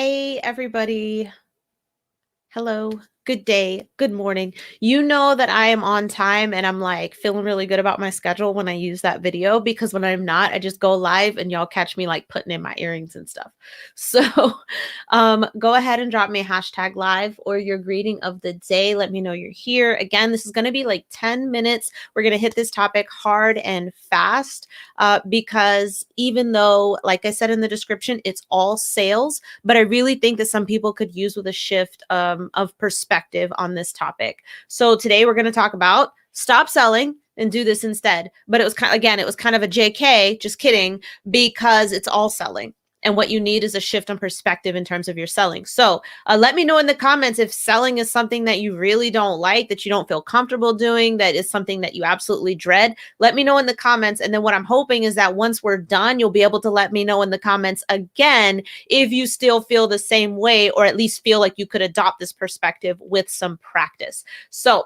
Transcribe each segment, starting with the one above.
Hey, everybody. Hello. Good day. Good morning. You know that I am on time and I'm like feeling really good about my schedule when I use that video because when I'm not, I just go live and y'all catch me like putting in my earrings and stuff. So go ahead and drop me a hashtag live or your greeting of the day. Let me know you're here. Again, this is going to be like 10 minutes. We're going to hit this topic hard and fast because even though, like I said in the description, it's all sales, but I really think that some people could use with a shift of perspective on this topic. So today we're going to talk about stop selling and do this instead. But it was kind of a JK, just kidding, because it's all selling. And what you need is a shift on perspective in terms of your selling. So let me know in the comments if selling is something that you really don't like, that you don't feel comfortable doing, that is something that you absolutely dread. Let me know in the comments. And then what I'm hoping is that once we're done, you'll be able to let me know in the comments again if you still feel the same way, or at least feel like you could adopt this perspective with some practice. So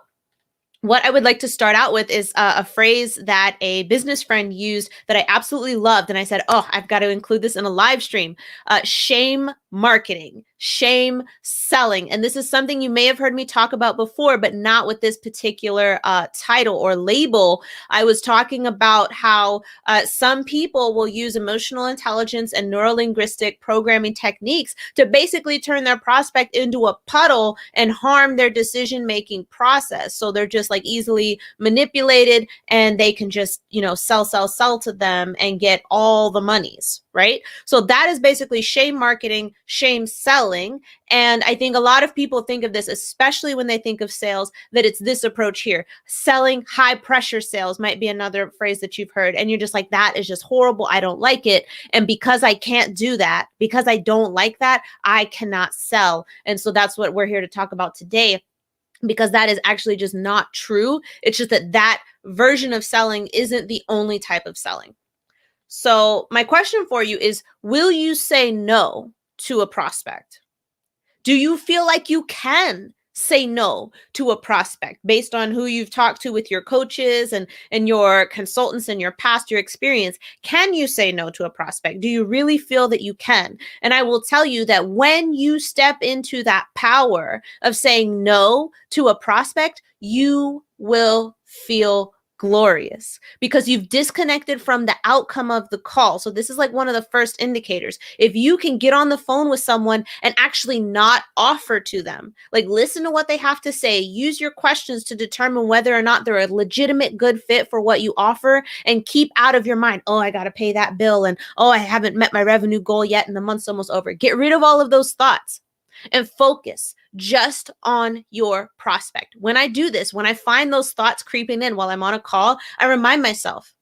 what I would like to start out with is a phrase that a business friend used that I absolutely loved. And I said, oh, I've got to include this in a live stream. Shame marketing, shame selling. And this is something you may have heard me talk about before, but not with this particular title or label. I was talking about how some people will use emotional intelligence and neurolinguistic programming techniques to basically turn their prospect into a puddle and harm their decision-making process. So they're just like easily manipulated and they can just, sell to them and get all the monies, right? So that is basically shame marketing, shame selling. And I think a lot of people think of this, especially when they think of sales, that it's this approach here. Selling high pressure sales might be another phrase that you've heard. And you're just like, that is just horrible. I don't like it. And because I can't do that, because I don't like that, I cannot sell. And so that's what we're here to talk about today, because that is actually just not true. It's just that that version of selling isn't the only type of selling. So my question for you is, will you say no to a prospect? Do you feel like you can say no to a prospect based on who you've talked to with your coaches and your consultants and your past, your experience? Can you say no to a prospect? Do you really feel that you can? And I will tell you that when you step into that power of saying no to a prospect, you will feel glorious because you've disconnected from the outcome of the call. So this is like one of the first indicators. If you can get on the phone with someone and actually not offer to them, like listen to what they have to say, use your questions to determine whether or not they're a legitimate good fit for what you offer, and keep out of your mind, oh, I got to pay that bill, and oh, I haven't met my revenue goal yet and the month's almost over. Get rid of all of those thoughts and focus just on your prospect. When I do this, when I find those thoughts creeping in while I'm on a call, I remind myself,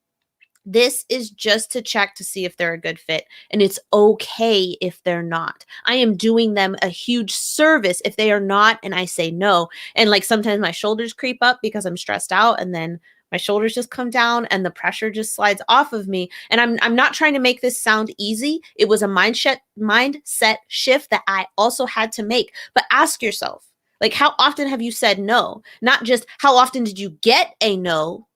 this is just to check to see if they're a good fit. And it's okay if they're not. I am doing them a huge service if they are not, and I say no. And like sometimes my shoulders creep up because I'm stressed out, and then my shoulders just come down and the pressure just slides off of me. And I'm not trying to make this sound easy. It was a mindset shift that I also had to make. But ask yourself, like, how often have you said no? Not just how often did you get a no,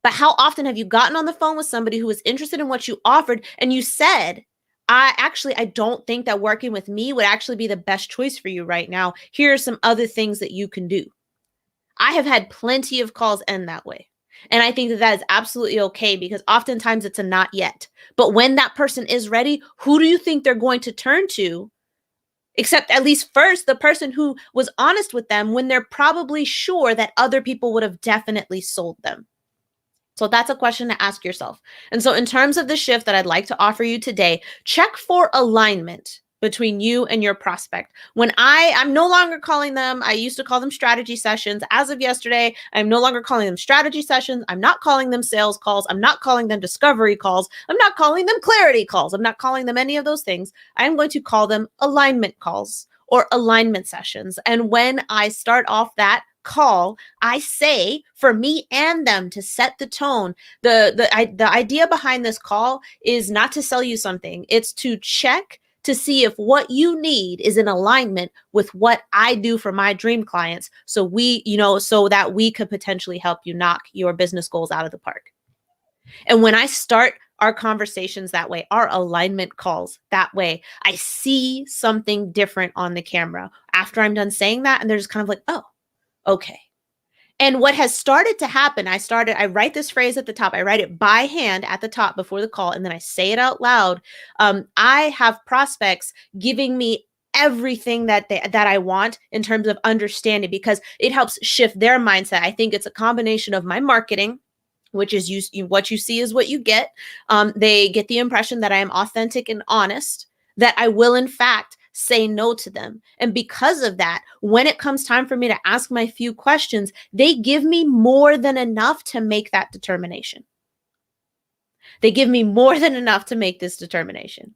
but how often have you gotten on the phone with somebody who was interested in what you offered and you said, I don't think that working with me would actually be the best choice for you right now. Here are some other things that you can do. I have had plenty of calls end that way. And I think that that is absolutely okay, because oftentimes it's a not yet. But when that person is ready, who do you think they're going to turn to? Except at least first, the person who was honest with them when they're probably sure that other people would have definitely sold them. So that's a question to ask yourself. And so in terms of the shift that I'd like to offer you today, check for alignment between you and your prospect. When I'm no longer calling them, I used to call them strategy sessions. As of yesterday, I'm no longer calling them strategy sessions. I'm not calling them sales calls. I'm not calling them discovery calls. I'm not calling them clarity calls. I'm not calling them any of those things. I'm going to call them alignment calls or alignment sessions. And when I start off that call, I say for me and them to set the tone. The idea behind this call is not to sell you something. It's to check to see if what you need is in alignment with what I do for my dream clients. So so that we could potentially help you knock your business goals out of the park. And when I start our conversations that way, our alignment calls that way. I see something different on the camera after I'm done saying that, and they're just kind of like, oh, okay. And what has started to happen, I write this phrase at the top. I write it by hand at the top before the call, and then I say it out loud. I have prospects giving me everything that I want in terms of understanding, because it helps shift their mindset. I think it's a combination of my marketing, which is what you see is what you get. They get the impression that I am authentic and honest, that I will in fact say no to them. And because of that, when it comes time for me to ask my few questions, they give me more than enough to make that determination. They give me more than enough to make this determination.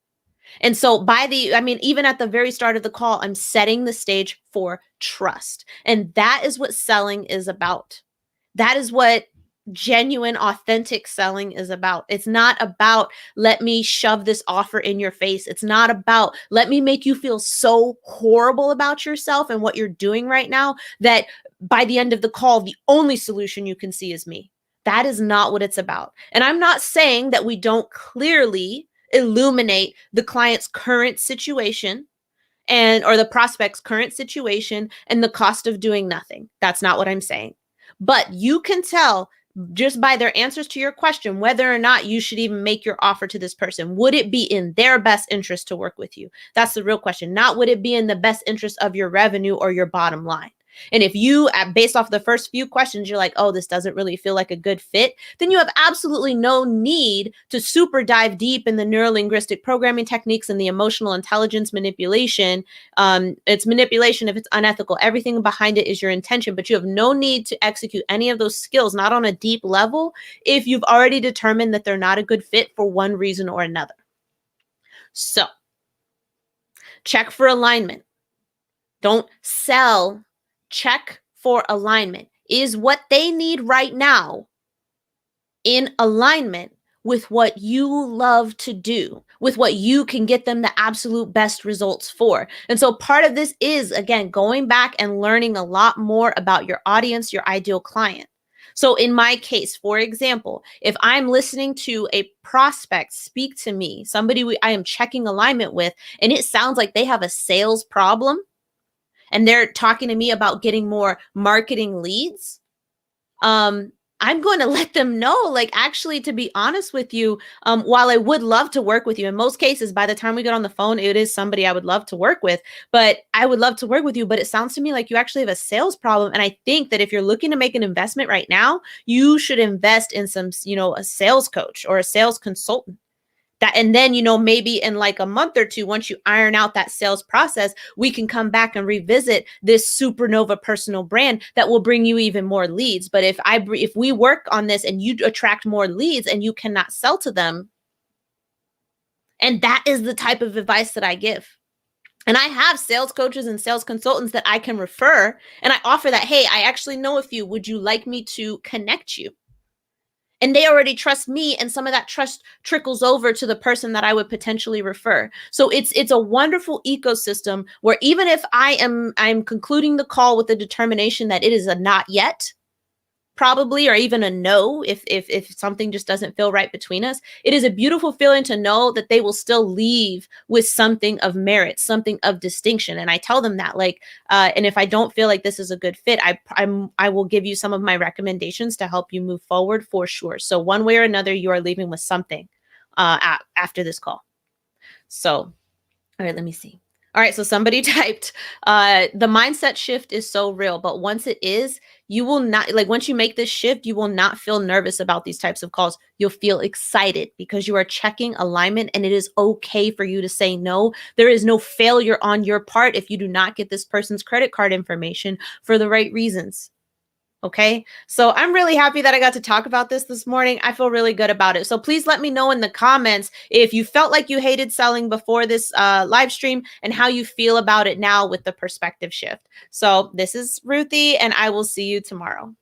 And so even at the very start of the call, I'm setting the stage for trust. And that is what selling is about. That is what genuine, authentic selling is about. It's not about, let me shove this offer in your face. It's not about, let me make you feel so horrible about yourself and what you're doing right now that by the end of the call, the only solution you can see is me. That is not what it's about. And I'm not saying that we don't clearly illuminate the client's current situation or the prospect's current situation and the cost of doing nothing. That's not what I'm saying. But you can tell just by their answers to your question whether or not you should even make your offer to this person. Would it be in their best interest to work with you? That's the real question. Not would it be in the best interest of your revenue or your bottom line. And if you, based off the first few questions, you're like, oh, this doesn't really feel like a good fit, then you have absolutely no need to super dive deep in the neurolinguistic programming techniques and the emotional intelligence manipulation. It's manipulation if it's unethical. Everything behind it is your intention, but you have no need to execute any of those skills, not on a deep level, if you've already determined that they're not a good fit for one reason or another. So check for alignment. Don't sell. Check for alignment. Is what they need right now in alignment with what you love to do, with what you can get them the absolute best results for? And so part of this is, again, going back and learning a lot more about your audience, your ideal client. So in my case, for example, if I'm listening to a prospect speak to me, somebody I am checking alignment with, and it sounds like they have a sales problem, and they're talking to me about getting more marketing leads, I'm going to let them know, like, actually, to be honest with you, while I would love to work with you, in most cases, by the time we get on the phone, it is somebody I would love to work with, but I would love to work with you, but it sounds to me like you actually have a sales problem. And I think that if you're looking to make an investment right now, you should invest in some, a sales coach or a sales consultant. And then, maybe in like a month or two, once you iron out that sales process, we can come back and revisit this supernova personal brand that will bring you even more leads. But if we work on this and you attract more leads and you cannot sell to them, and that is the type of advice that I give. And I have sales coaches and sales consultants that I can refer, and I offer that, hey, I actually know a few. Would you like me to connect you? And they already trust me, and some of that trust trickles over to the person that I would potentially refer. So it's a wonderful ecosystem where even if I'm concluding the call with the determination that it is a not yet, probably, or even a no, if something just doesn't feel right between us, it is a beautiful feeling to know that they will still leave with something of merit, something of distinction. And I tell them that, and if I don't feel like this is a good fit, I will give you some of my recommendations to help you move forward for sure. So one way or another, you are leaving with something after this call. So, all right, let me see. All right, so somebody typed, the mindset shift is so real, but once it is, you will not, once you make this shift, you will not feel nervous about these types of calls. You'll feel excited because you are checking alignment, and it is okay for you to say no. There is no failure on your part if you do not get this person's credit card information for the right reasons. Okay, so I'm really happy that I got to talk about this morning. I feel really good about it. So please let me know in the comments if you felt like you hated selling before this live stream and how you feel about it now with the perspective shift. So this is Ruthie, and I will see you tomorrow.